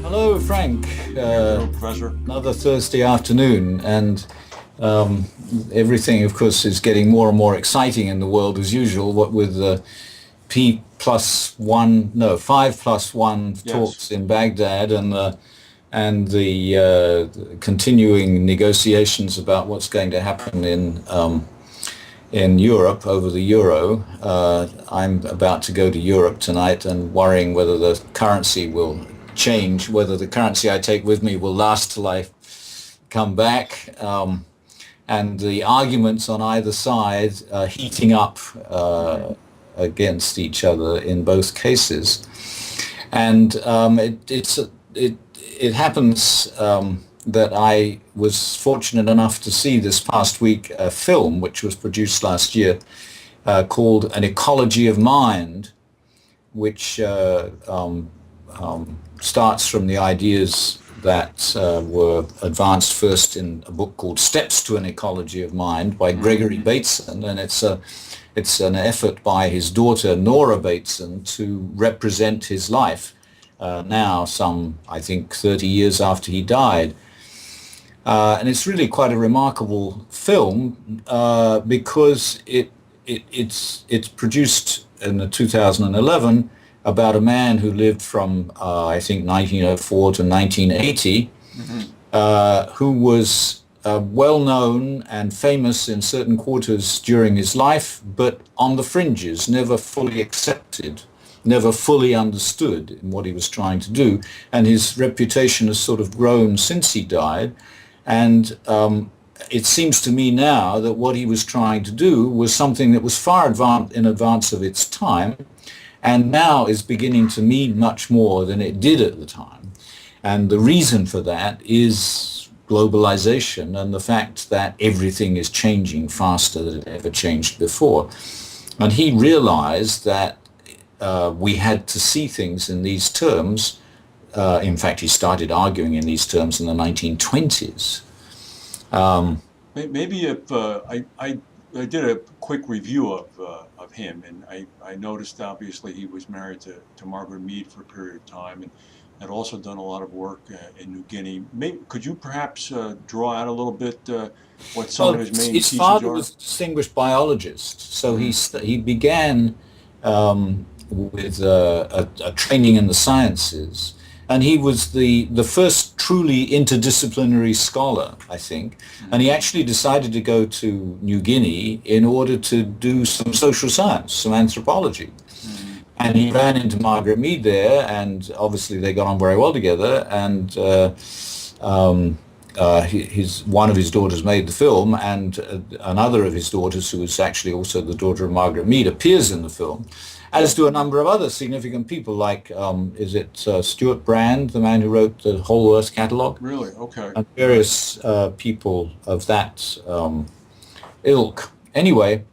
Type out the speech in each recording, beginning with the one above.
Hello, Frank. Hello, Professor. Another Thursday afternoon, and um, everything, of course, is getting more and more exciting in the world as usual. What with the P plus one, no, 5+1 Yes. talks in Baghdad, and the continuing negotiations about what's going to happen in Europe over the euro. I'm about to go to Europe tonight and worrying whether the currency will change, whether the currency I take with me will last till I come back. And the arguments on either side are heating up against each other in both cases. And it happens that I was fortunate enough to see this past week a film which was produced last year called An Ecology of Mind, which starts from the ideas that were advanced first in a book called Steps to an Ecology of Mind by Gregory Bateson, and it's an effort by his daughter Nora Bateson to represent his life now some, I think, 30 years after he died. And it's really quite a remarkable film because it's produced in 2011 about a man who lived from I think 1904 to 1980, who was well known and famous in certain quarters during his life, but on the fringes, never fully accepted, never fully understood in what he was trying to do. And his reputation has sort of grown since he died. And it seems to me now that what he was trying to do was something that was far in advance of its time, and now is beginning to mean much more than it did at the time. And the reason for that is globalization and the fact that everything is changing faster than it ever changed before. And he realized that we had to see things in these terms. In fact, he started arguing in these terms in the 1920s. Maybe if I did a quick review of him, and I noticed obviously he was married to Margaret Mead for a period of time, and had also done a lot of work in New Guinea. Could you perhaps draw out a little bit what some Well, of his main his teachings father are? was a distinguished biologist, so Hmm. he began with a training in the sciences, and he was the first truly interdisciplinary scholar, I think. And he actually decided to go to New Guinea in order to do some social science, some anthropology. Hmm. And he ran into Margaret Mead there, and obviously they got on very well together. And one of his daughters made the film, and another of his daughters, who was actually also the daughter of Margaret Mead, appears in the film, as do a number of other significant people, like is it Stuart Brand, the man who wrote the Whole Earth Catalogue, Really? Okay. and various people of that ilk. Anyway,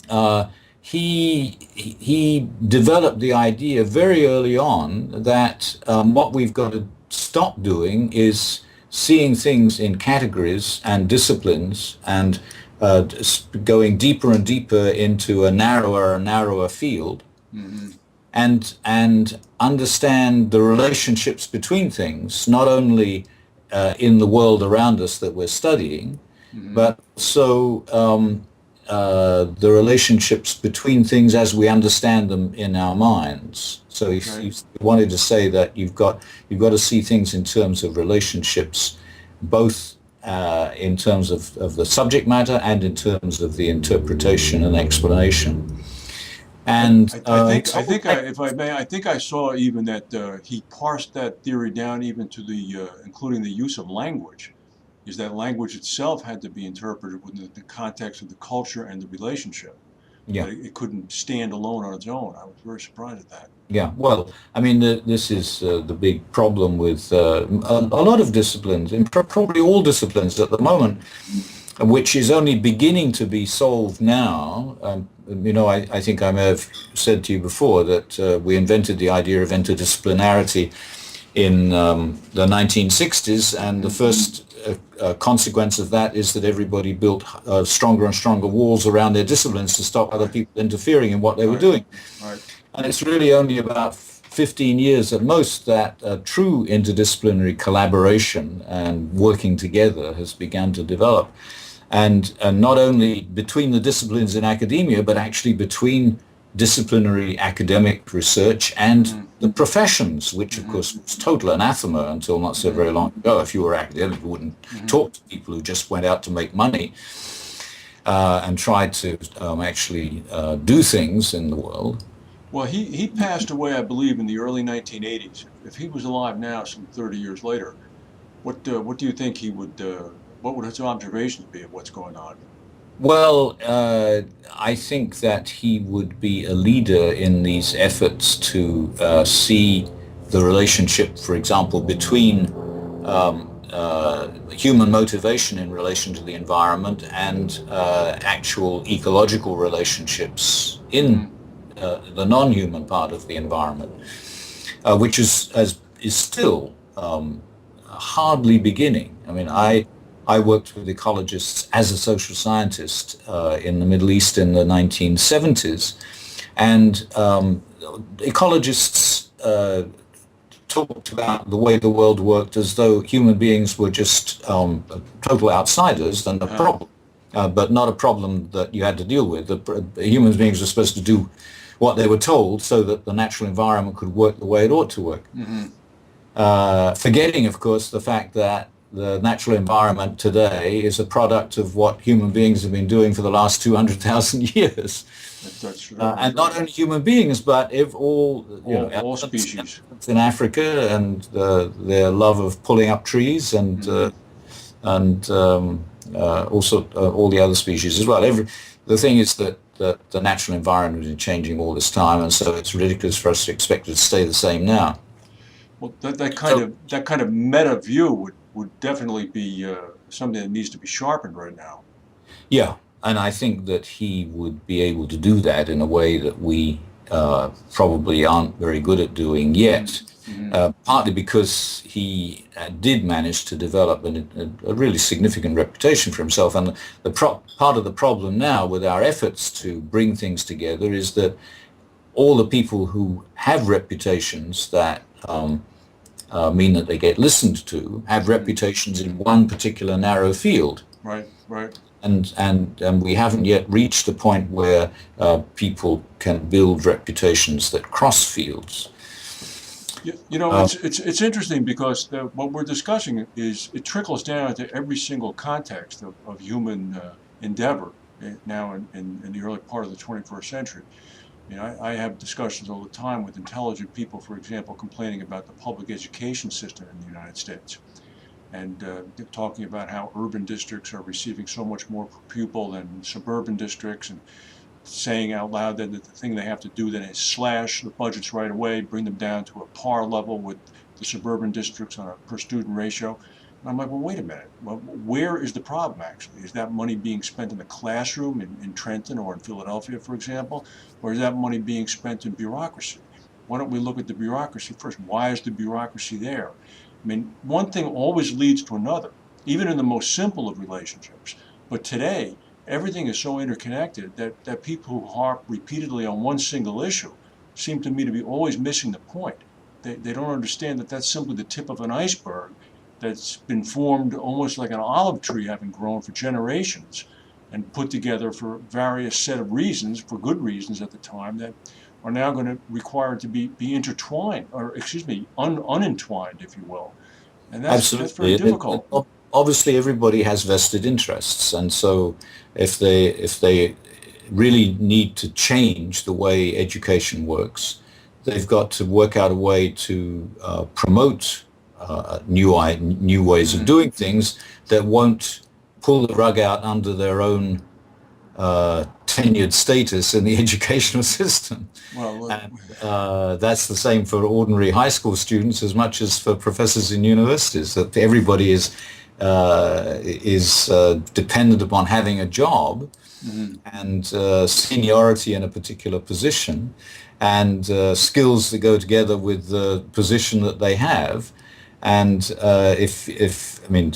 uh, he developed the idea very early on that what we've got to stop doing is seeing things in categories and disciplines and going deeper and deeper into a narrower and narrower field, Hmm. and understand the relationships between things, not only in the world around us that we're studying, Hmm. but also the relationships between things as we understand them in our minds. So Okay. he wanted to say that you've got to see things in terms of relationships, both in terms of the subject matter and in terms of the interpretation and explanation. And If I may, I think I saw even that he parsed that theory down even to the including the use of language, is that language itself had to be interpreted within the context of the culture and the relationship. Yeah. that it couldn't stand alone on its own. I was very surprised at that. Yeah, well, I mean, this is the big problem with a lot of disciplines, and probably all disciplines at the moment, which is only beginning to be solved now. I think I may have said to you before that we invented the idea of interdisciplinarity in the 1960s, and the first consequence of that is that everybody built stronger and stronger walls around their disciplines to stop other Right, people interfering in what they were right, doing. right. And it's really only about 15 years at most that true interdisciplinary collaboration and working together has begun to develop. And not only between the disciplines in academia, but actually between disciplinary academic research and Mm-hmm, the professions, which of mm-hmm, course was total anathema until not so mm-hmm, very long ago. If you were academic, you wouldn't mm-hmm. talk to people who just went out to make money and tried to actually do things in the world. Well, he passed away, I believe, in the early 1980s. If he was alive now, some 30 years later, what do you think he would what would his observations be of what's going on? Well, I think that he would be a leader in these efforts to see the relationship, for example, between human motivation in relation to the environment and actual ecological relationships in Mm-hmm. the non-human part of the environment, which is still hardly beginning. I mean, Mm-hmm. I worked with ecologists as a social scientist in the Middle East in the 1970s, and ecologists talked about the way the world worked as though human beings were just total outsiders and a Uh-huh. problem, but not a problem that you had to deal with. Human beings were supposed to do what they were told so that the natural environment could work the way it ought to work. Mm-hmm. Forgetting, of course, the fact that the natural environment today is a product of what human beings have been doing for the last 200,000 years. That's And not right. only human beings, but if all, All elephants species. in Africa and their love of pulling up trees Mm-hmm. and also all the other species as well. The thing is that the natural environment has been changing all this time, and so it's ridiculous for us to expect it to stay the same now. Well, that kind So of meta view would definitely be something that needs to be sharpened right now. yeah, and I think that he would be able to do that in a way that we probably aren't very good at doing Mm-hmm. yet. Mm-hmm. Partly because he did manage to develop a really significant reputation for himself. And part of the problem now with our efforts to bring things together is that all the people who have reputations that mean that they get listened to have Mm-hmm. reputations in one particular narrow field. Right, right. And we haven't yet reached the point where people can build reputations that cross fields. Uh, It's interesting because what we're discussing is it trickles down to every single context of human endeavor now in the early part of the 21st century. I have discussions all the time with intelligent people, for example, complaining about the public education system in the United States, and talking about how urban districts are receiving so much more per pupil than suburban districts, and saying out loud that the thing they have to do then is slash the budgets right away, bring them down to a par level with the suburban districts on a per student ratio. And I'm like, well, wait a minute. Well, where is the problem actually? Is that money being spent in the classroom in Trenton or in Philadelphia, for example? Or is that money being spent in bureaucracy? Why don't we look at the bureaucracy first? Why is the bureaucracy there? I mean, one thing always leads to another, even in the most simple of relationships. But today, everything is so interconnected that people who harp repeatedly on one single issue seem to me to be always missing the point. They don't understand that that's simply the tip of an iceberg that's been formed almost like an olive tree having grown for generations and put together for various set of reasons, for good reasons at the time, that are now going to require it to be intertwined, or excuse me, unentwined, if you will. And that's very Absolutely. difficult. Obviously, everybody has vested interests, and so if they really need to change the way education works, they've got to work out a way to promote new ways of Mm-hmm. doing things that won't pull the rug out under their own tenured status in the educational system. Well, And that's the same for ordinary high school students as much as for professors in universities, that everybody is dependent upon having a job mhm. and seniority in a particular position and skills that go together with the position that they have. And if I mean,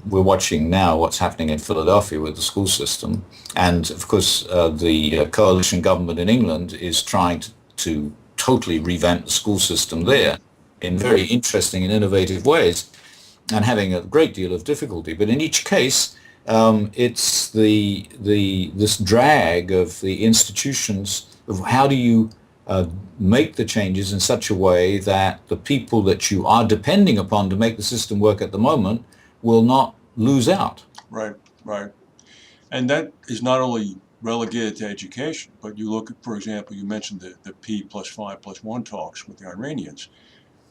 we're watching now what's happening in Philadelphia with the school system, and of course the coalition government in England is trying to totally revamp the school system there in very interesting and innovative ways, and having a great deal of difficulty. But in each case, it's the this drag of the institutions of how do you make the changes in such a way that the people that you are depending upon to make the system work at the moment will not lose out. Right, right. And that is not only relegated to education, but you look at, for example, you mentioned the P+5+1 talks with the Iranians,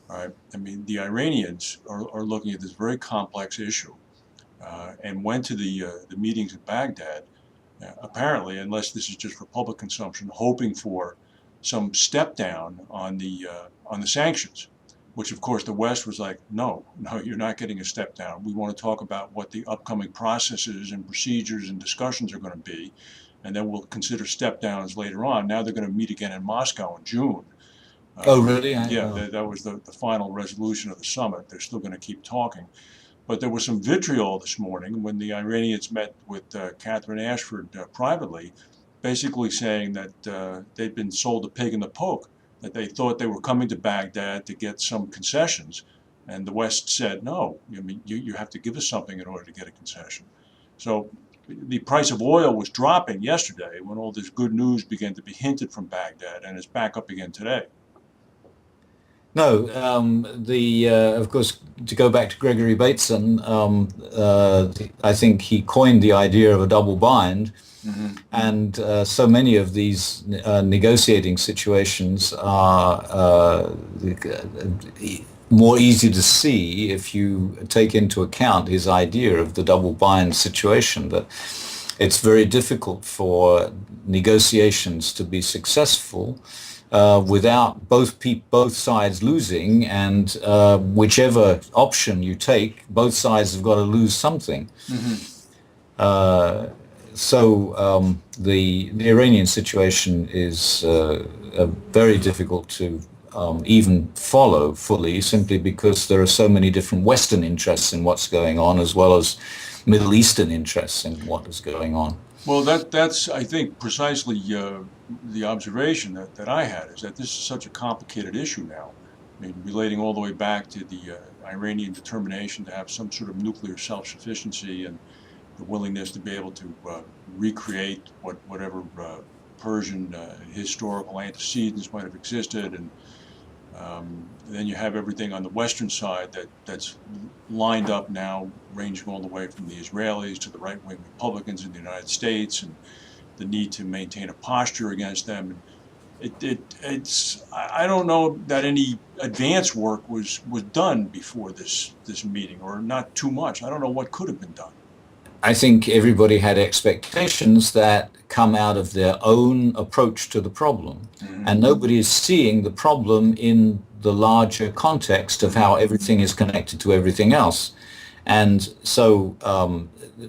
right? I mean, the Iranians are looking at this very complex issue and went to the meetings in Baghdad, apparently, unless this is just for public consumption, hoping for some step down on the sanctions, which of course the West was like, no, no, you're not getting a step down. We want to talk about what the upcoming processes and procedures and discussions are going to be, and then we'll consider step downs later on. Now they're going to meet again in Moscow in June. Oh, really? Yeah, that was the final resolution of the summit. They're still going to keep talking. But there was some vitriol this morning when the Iranians met with Catherine Ashford privately, basically saying that they'd been sold a pig in the poke, that they thought they were coming to Baghdad to get some concessions. And the West said, no, I mean, you have to give us something in order to get a concession. So the price of oil was dropping yesterday when all this good news began to be hinted from Baghdad, and it's back up again today. No, the of course, to go back to Gregory Bateson, I think he coined the idea of a double bind, Mm-hmm. and so many of these negotiating situations are more easy to see if you take into account his idea of the double bind situation, that it's very difficult for negotiations to be successful without both sides losing, and whichever option you take, both sides have got to lose something. Mm-hmm. The Iranian situation is very difficult to even follow fully, simply because there are so many different Western interests in what's going on, as well as Middle Eastern interests in what is going on. Well, that's I think precisely the observation that I had, is that this is such a complicated issue now. I mean, relating all the way back to the Iranian determination to have some sort of nuclear self-sufficiency, and the willingness to be able to recreate whatever Persian historical antecedents might have existed, and then you have everything on the Western side that's lined up now, ranging all the way from the Israelis to the right-wing Republicans in the United States, and the need to maintain a posture against them. It's I don't know that any advance work was done before this meeting, or not too much. I don't know what could have been done. I think everybody had expectations that come out of their own approach to the problem, Mm-hmm. and nobody is seeing the problem in the larger context of how everything is connected to everything else. And so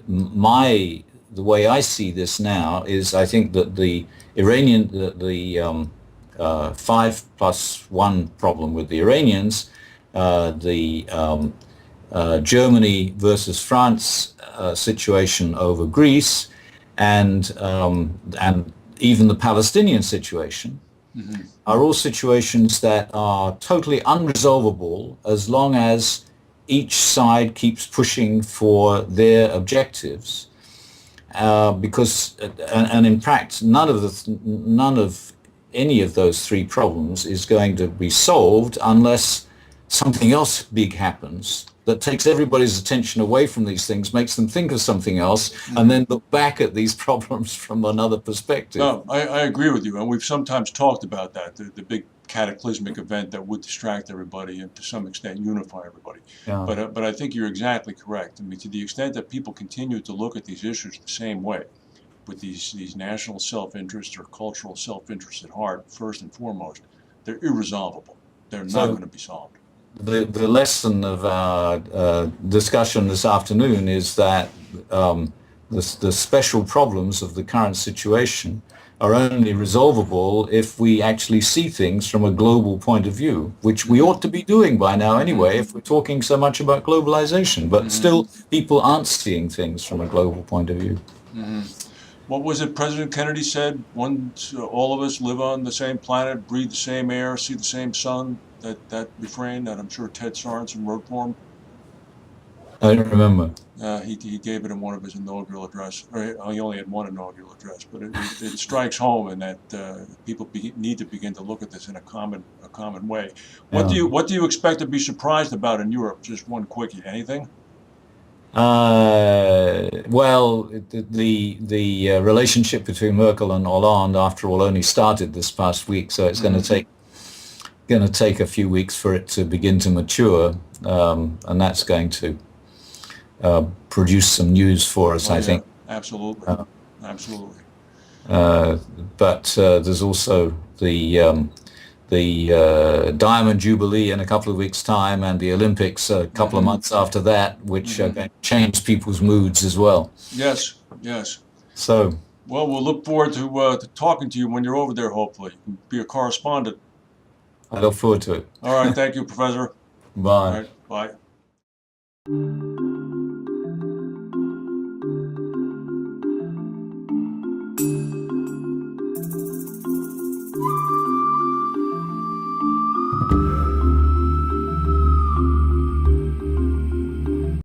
the way I see this now is, I think that the Iranian, the 5+1 problem with the Iranians, the Germany versus France situation over Greece, and even the Palestinian situation, Mm-hmm. are all situations that are totally unresolvable as long as each side keeps pushing for their objectives. Because and in fact, none of any of those three problems is going to be solved unless something else big happens that takes everybody's attention away from these things, makes them think of something else, and then look back at these problems from another perspective. No, I agree with you, and we've sometimes talked about that, the big cataclysmic event that would distract everybody and to some extent unify everybody. Yeah. But I think you're exactly correct. I mean, to the extent that people continue to look at these issues the same way, with these national self-interests or cultural self-interests at heart, first and foremost, they're irresolvable. They're not So going to be solved. the lesson of our discussion this afternoon is that the special problems of the current situation are only resolvable if we actually see things from a global point of view, which we ought to be doing by now anyway, if we're talking so much about globalization. But still, people aren't seeing things from a global point of view. What was it President Kennedy said? Once all of us live on the same planet, breathe the same air, see the same sun. That refrain that I'm sure Ted Sorensen wrote for him. I don't remember. He gave it in one of his inaugural address. Or he only had one inaugural address, but it strikes home in that people need to begin to look at this in a common way. Yeah. What do you expect to be surprised about in Europe? Just one quickie. Anything? Well, the relationship between Merkel and Hollande, after all, only started this past week, so it's going to take a few weeks for it to begin to mature, and that's going to produce some news for us, Oh I yeah, think. absolutely, absolutely. But there's also the Diamond Jubilee in a couple of weeks' time, and the Olympics a couple of months after that, which are going to change people's moods as well. Yes, yes. So, Well, we'll look forward to talking to you when you're over there, hopefully. You can be a correspondent. I look forward to it. All right, thank you, Professor. All Bye. right, bye.